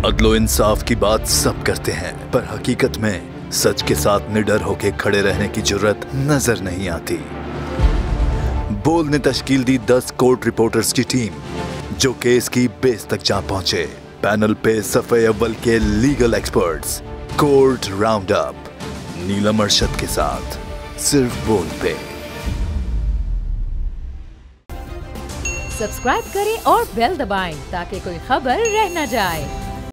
अदलो इंसाफ की बात सब करते हैं, पर हकीकत में सच के साथ निडर होके खड़े रहने की जुर्रत नजर नहीं आती। बोल ने तश्कील दी 10 कोर्ट रिपोर्टर्स की टीम, जो केस की बेस तक जा पहुंचे। पैनल पे सफ़े अव्वल के legal experts, court round up, Neelam Arshad के साथ सिर्फ बोल पे। सब्सक्राइब करें और बेल दबाएं ताकि कोई खबर रह न जाए।